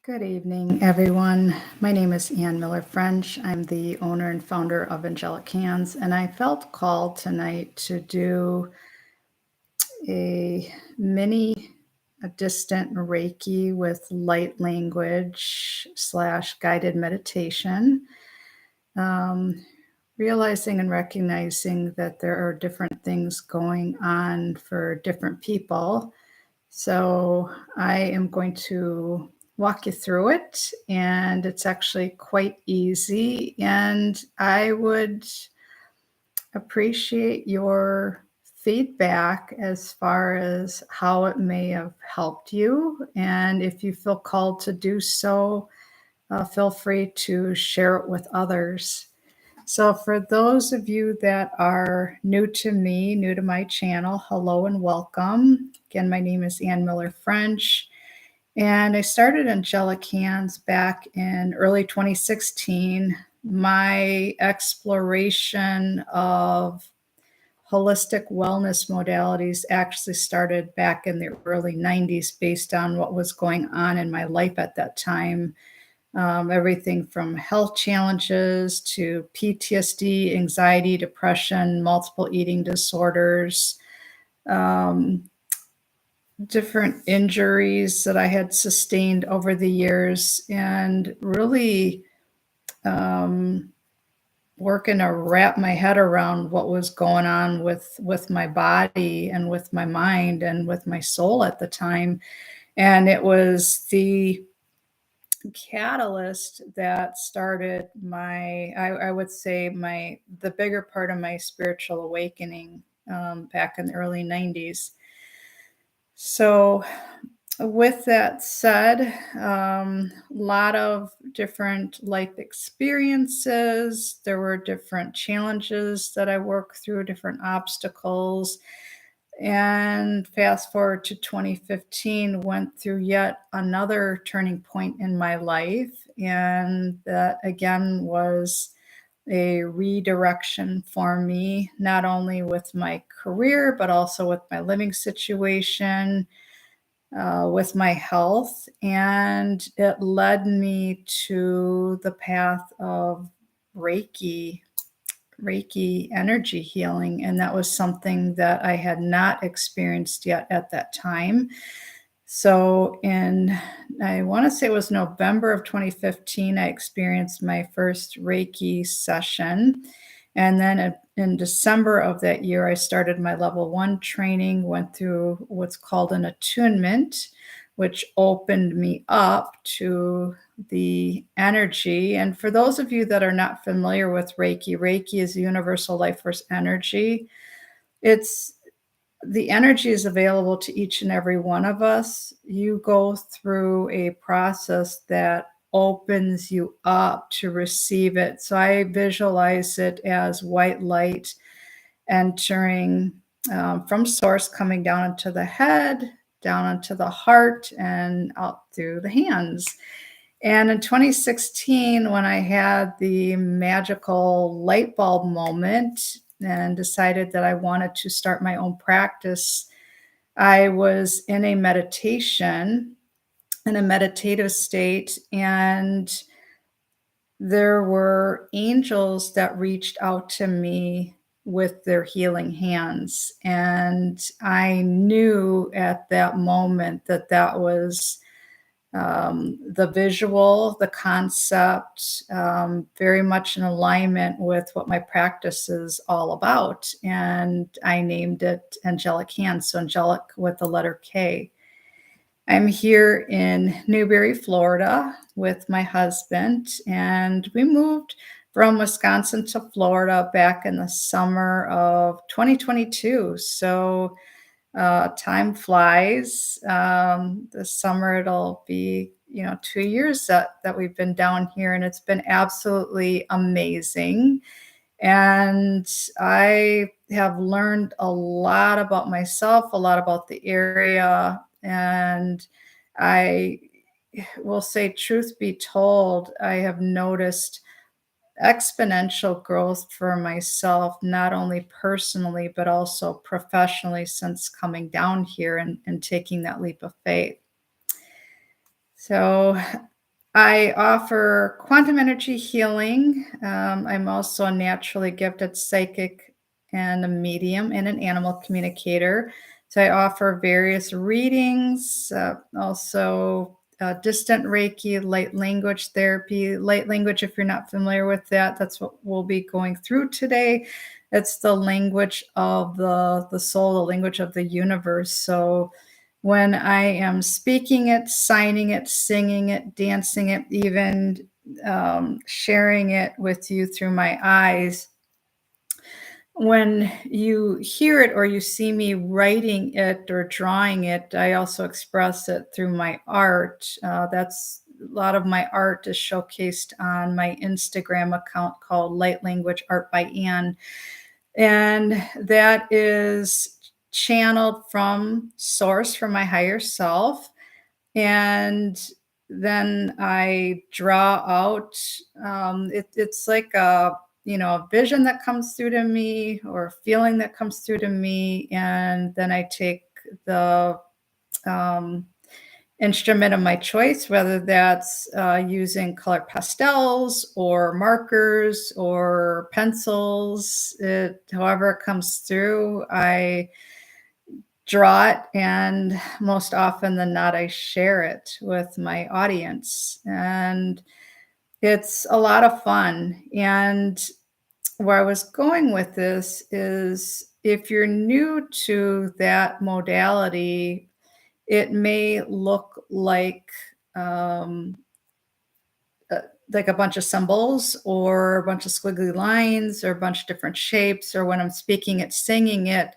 Good evening, everyone. My name is Ann Miller French. I'm the owner and founder of Angelic Hands, and I felt called tonight to do a mini a distant Reiki with light language / guided meditation. Um, Realizing and recognizing that there are different things going on for different people. So I am going to walk you through it, and it's actually quite easy. And I would appreciate your feedback as far as how it may have helped you. And if you feel called to do so, feel free to share it with others. So, for those of you that are new to me, new to my channel, hello and welcome. Again, my name is Ann Miller French, and I started Angelic Hands back in early 2016. My exploration of holistic wellness modalities actually started back in the early 90s based on what was going on in my life at that time. Everything from health challenges to PTSD, anxiety, depression, multiple eating disorders, um, different injuries that I had sustained over the years, and really um, working to wrap my head around what was going on with my body and with my mind and with my soul at the time. And it was the catalyst that started I would say the bigger part of my spiritual awakening back in the early 90s. So with that said, a lot of different life experiences. There were different challenges that I worked through, different obstacles. And fast forward to 2015, went through yet another turning point in my life. And that again was a redirection for me, not only with my career, but also with my living situation, with my health. And it led me to the path of Reiki energy healing. And that was something that I had not experienced yet at that time. So I want to say it was November of 2015, I experienced my first Reiki session. And then in December of that year, I started my level 1 training, went through what's called an attunement, which opened me up to the energy. And for those of you that are not familiar with Reiki, Reiki is universal life force energy. The energy is available to each and every one of us. You go through a process that opens you up to receive it. So I visualize it as white light entering from source, coming down into the head, down into the heart, and out through the hands. And in 2016, when I had the magical light bulb moment and decided that I wanted to start my own practice, I was in a meditation, in a meditative state, and there were angels that reached out to me with their healing hands. And I knew at that moment that that was the visual, the concept, very much in alignment with what my practice is all about. And I named it Angelic Hands, so angelic with the letter K. I'm here in Newberry, Florida with my husband, and we moved from Wisconsin to Florida back in the summer of 2022. So time flies. This summer it'll be 2 years that we've been down here, and it's been absolutely amazing. And I have learned a lot about myself, a lot about the area, and I will say, truth be told, I have noticed exponential growth for myself, not only personally, but also professionally since coming down here and taking that leap of faith. So I offer quantum energy healing. I'm also a naturally gifted psychic and a medium and an animal communicator. So I offer various readings, also distant Reiki, light language therapy. Light language, if you're not familiar with that, that's what we'll be going through today. It's the language of the soul, the language of the universe. So when I am speaking it, signing it, singing it, dancing it, even sharing it with you through my eyes. When you hear it or you see me writing it or drawing it, I also express it through my art. That's a lot of my art is showcased on my Instagram account called Light Language Art by Anne. And that is channeled from source, from my higher self. And then I draw out, it's like a vision that comes through to me or a feeling that comes through to me. And then I take the um, instrument of my choice, whether that's using colored pastels or markers or pencils, however it comes through, I draw it, and most often than not, I share it with my audience. And it's a lot of fun. And where I was going with this is if you're new to that modality, it may look um, uh, like a bunch of symbols or a bunch of squiggly lines or a bunch of different shapes, or when I'm speaking it, singing it,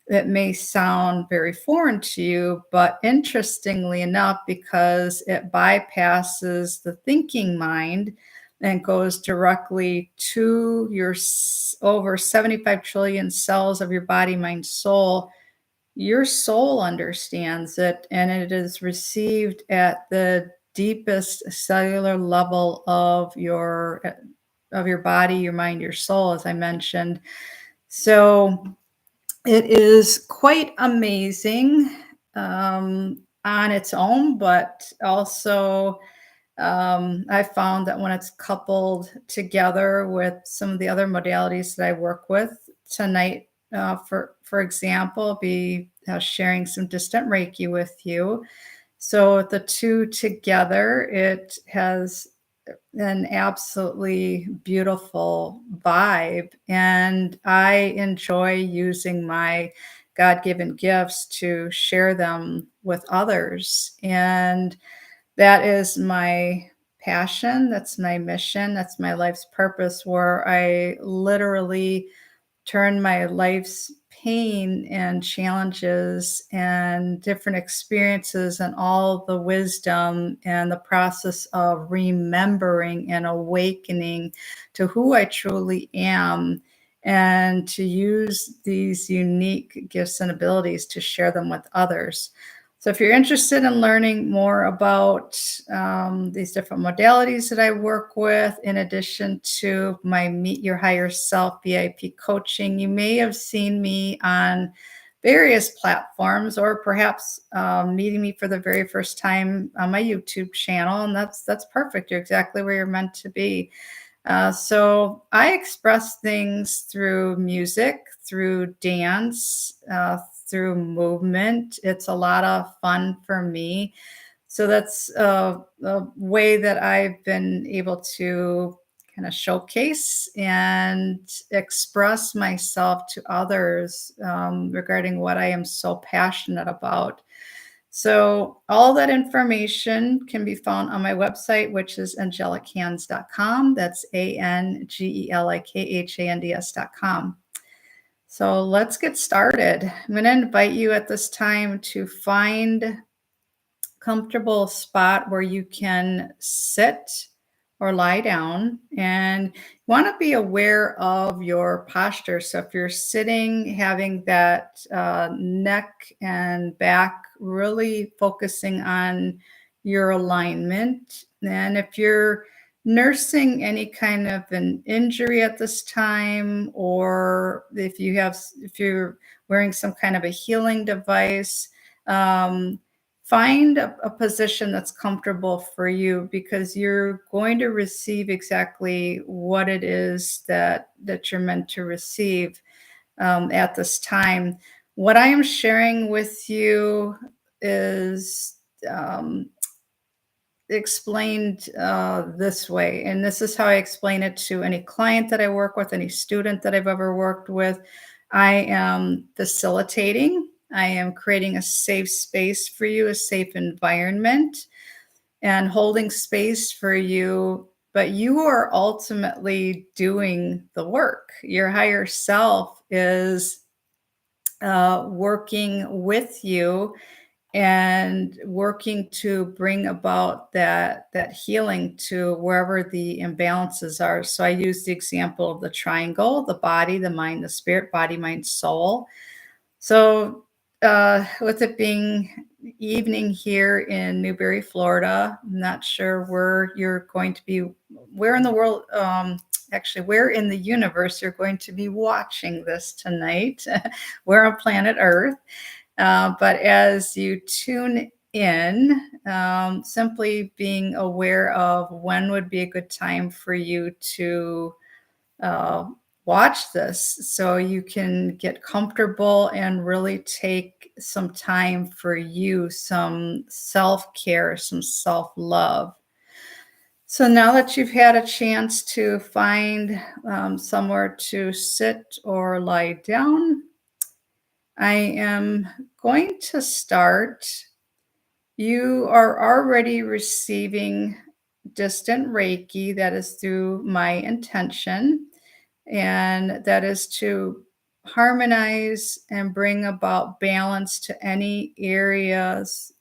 it may sound very foreign to you. But interestingly enough, because it bypasses the thinking mind and goes directly to your over 75 trillion cells of your body, mind, soul, your soul understands it, and it is received at the deepest cellular level of your body, your mind, your soul, as I mentioned. So it is quite amazing on its own, but also I found that when it's coupled together with some of the other modalities that I work with tonight, for example, I'll be sharing some distant Reiki with you. So the two together, it has an absolutely beautiful vibe, and I enjoy using my God-given gifts to share them with others. And that is my passion, that's my mission, that's my life's purpose, where I literally turn my life's pain and challenges and different experiences and all the wisdom and the process of remembering and awakening to who I truly am, and to use these unique gifts and abilities to share them with others. So, if you're interested in learning more about these different modalities that I work with, in addition to my Meet Your Higher Self VIP coaching, you may have seen me on various platforms, or perhaps meeting me for the very first time on my YouTube channel, and that's perfect. You're exactly where you're meant to be. So I express things through music, through dance, through movement. It's a lot of fun for me. So that's a way that I've been able to kind of showcase and express myself to others regarding what I am so passionate about. So all that information can be found on my website, which is angelichaNds.com. That's ANGELIKHANDS.com. So let's get started. I'm going to invite you at this time to find comfortable spot where you can sit or lie down, and you want to be aware of your posture. So if you're sitting, having that neck and back really focusing on your alignment. And if you're nursing any kind of an injury at this time, or if you're wearing some kind of a healing device, find a position that's comfortable for you because you're going to receive exactly what it is that you're meant to receive at this time. What I am sharing with you is um, explained this way, and this is how I explain it to any client that I work with, any student that I've ever worked with. I am facilitating. I am creating a safe space for you, a safe environment, and holding space for you. But you are ultimately doing the work. Your higher self is working with you and working to bring about that healing to wherever the imbalances are. So I use the example of the triangle: the body, the mind, the spirit, body, mind, soul. So with it being evening here in Newberry, Florida, I'm not sure where you're going to be, where in the world, actually, where in the universe you're going to be watching this tonight. We're on planet Earth. But as you tune in, simply being aware of when would be a good time for you to uh, watch this so you can get comfortable and really take some time for you, some self care, some self love. So now that you've had a chance to find somewhere to sit or lie down, I am going to start. You are already receiving distant Reiki. That is through my intention, and that is to harmonize and bring about balance to any areas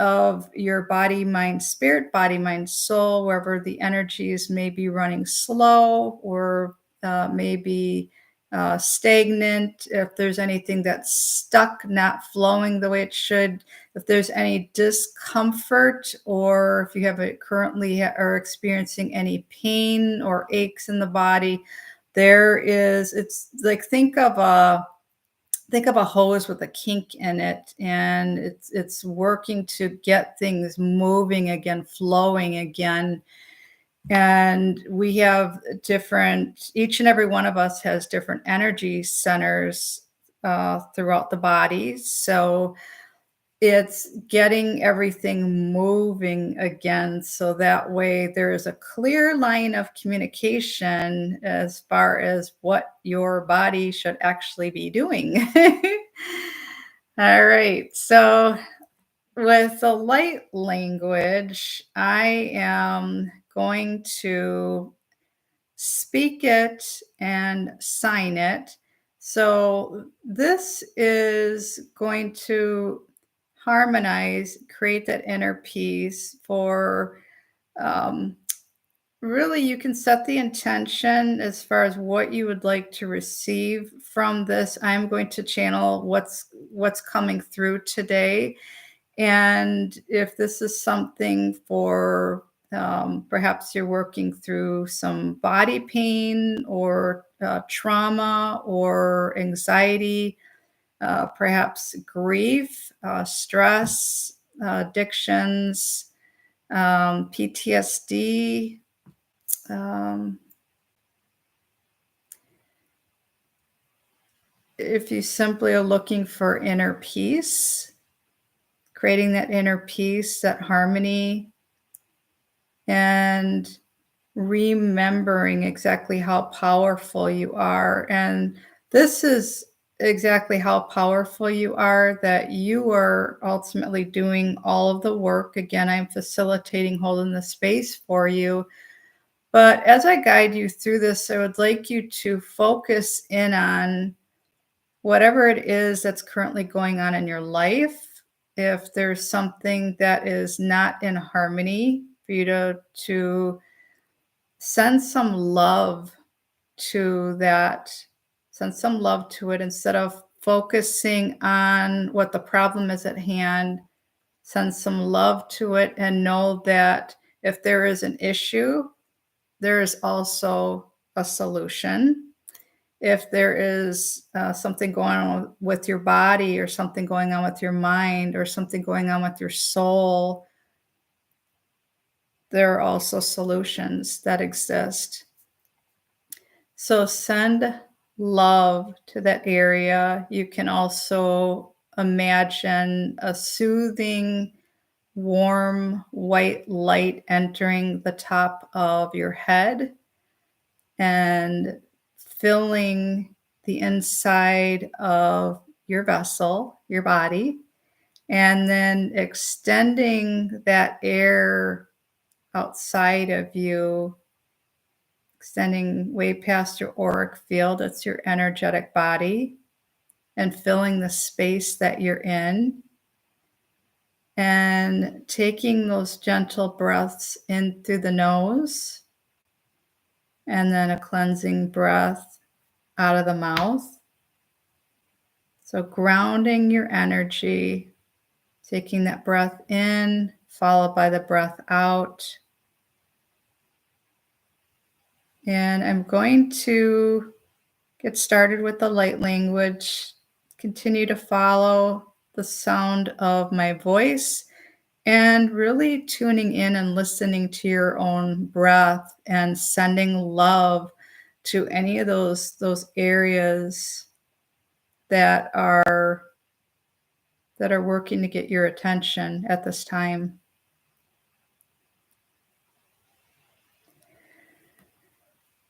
of your body, mind, spirit, body, mind, soul, wherever the energies may be running slow or maybe stagnant, if there's anything that's stuck, not flowing the way it should, if there's any discomfort, or if you have it currently are experiencing any pain or aches in the body, it's like think of a hose with a kink in it, and it's working to get things moving again, flowing again. And we have different, each and every one of us has different energy centers throughout the body. So it's getting everything moving again, so that way there is a clear line of communication as far as what your body should actually be doing. All right. So with the light language, I am going to speak it and sign it. So this is going to harmonize, create that inner peace for um, really, you can set the intention as far as what you would like to receive from this. I'm going to channel what's coming through today. And if this is something for perhaps you're working through some body pain or trauma or anxiety, perhaps grief, stress, addictions, PTSD. Um, if you simply are looking for inner peace, creating that inner peace, that harmony, and remembering exactly how powerful you are. And this is exactly how powerful you are, that you are ultimately doing all of the work. Again, I'm facilitating, holding the space for you. But as I guide you through this, I would like you to focus in on whatever it is that's currently going on in your life. If there's something that is not in harmony, for you to send some love to that, send some love to it instead of focusing on what the problem is at hand. Send some love to it and know that if there is an issue, there is also a solution. if there is something going on with your body or something going on with your mind or something going on with your soul, there are also solutions that exist. So send love to that area. You can also imagine a soothing, warm white light entering the top of your head and filling the inside of your vessel, your body, and then extending that air outside of you, extending way past your auric field. It's your energetic body, and filling the space that you're in. And taking those gentle breaths in through the nose, and then a cleansing breath out of the mouth. So grounding your energy, taking that breath in, followed by the breath out. And I'm going to get started with the light language. Continue to follow the sound of my voice and really tuning in and listening to your own breath and sending love to any of those areas that are working to get your attention at this time.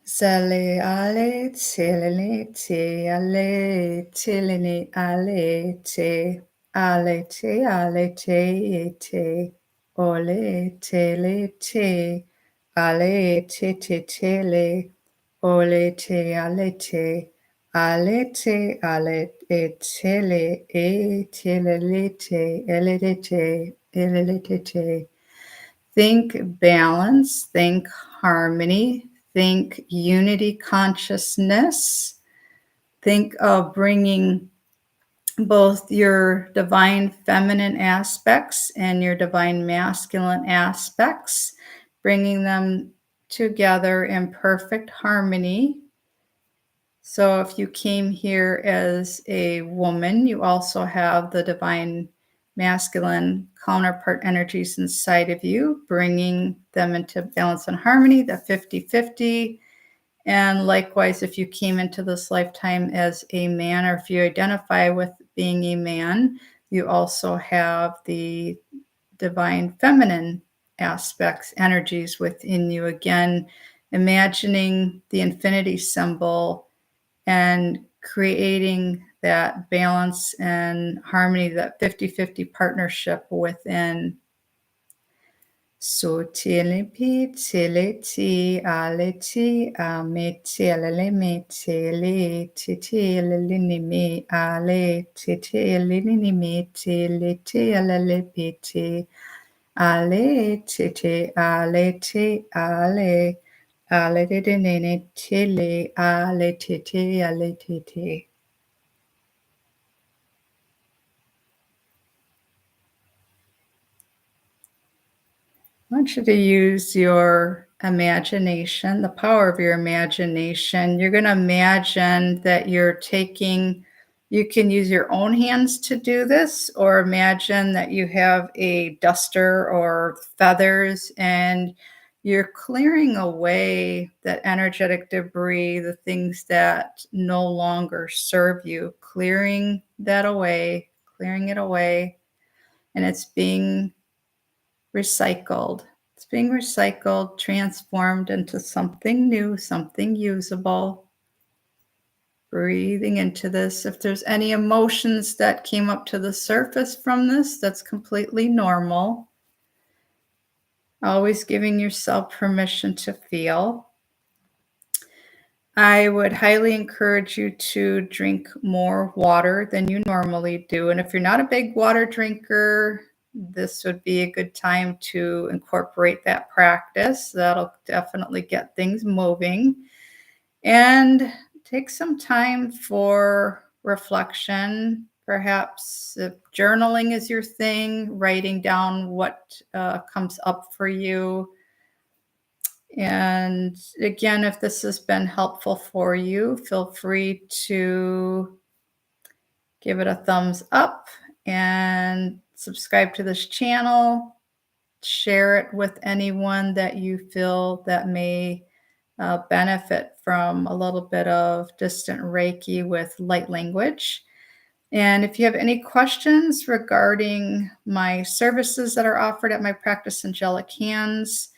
Sale ale tilene te ale tilene ale te ale te ale te te ole tele te ale te te tele ole te ale te ale te ale e tele e tele le te ele te ele te. Think balance, think harmony, think unity consciousness. Think of bringing both your divine feminine aspects and your divine masculine aspects, bringing them together in perfect harmony. So if you came here as a woman, you also have the divine masculine counterpart energies inside of you, bringing them into balance and harmony, the 50-50. And likewise, if you came into this lifetime as a man, or if you identify with being a man, you also have the divine feminine aspects, energies within you. Again, imagining the infinity symbol and creating that balance and harmony, that 50-50 partnership within. So tele pi tele ti ale ti a me tele me tele ti tele ni me ale ti tele ni me tele tele pi ti ale ti ale ti ale ale de ne tele ale ti ale ti. I want you to use your imagination, the power of your imagination. You're going to imagine that you can use your own hands to do this, or imagine that you have a duster or feathers and you're clearing away that energetic debris, the things that no longer serve you, clearing that away, clearing it away, and it's being recycled. It's being recycled, transformed into something new, something usable. Breathing into this. If there's any emotions that came up to the surface from this, that's completely normal. Always giving yourself permission to feel. I would highly encourage you to drink more water than you normally do. And if you're not a big water drinker, this would be a good time to incorporate that practice. That'll definitely get things moving. And take some time for reflection. Perhaps if journaling is your thing, writing down what comes up for you. And again, if this has been helpful for you, feel free to give it a thumbs up and subscribe to this channel. Share it with anyone that you feel that may benefit from a little bit of distant Reiki with light language. And if you have any questions regarding my services that are offered at my practice, Angelic Hands,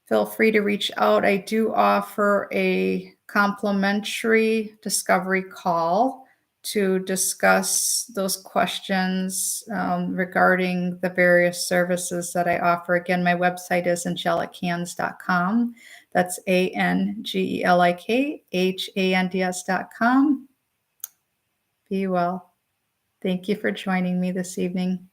feel free to reach out. I do offer a complimentary discovery call to discuss those questions regarding the various services that I offer. Again, my website is angelichaNds.com. That's ANGELIKHANDS.com. Be well. Thank you for joining me this evening.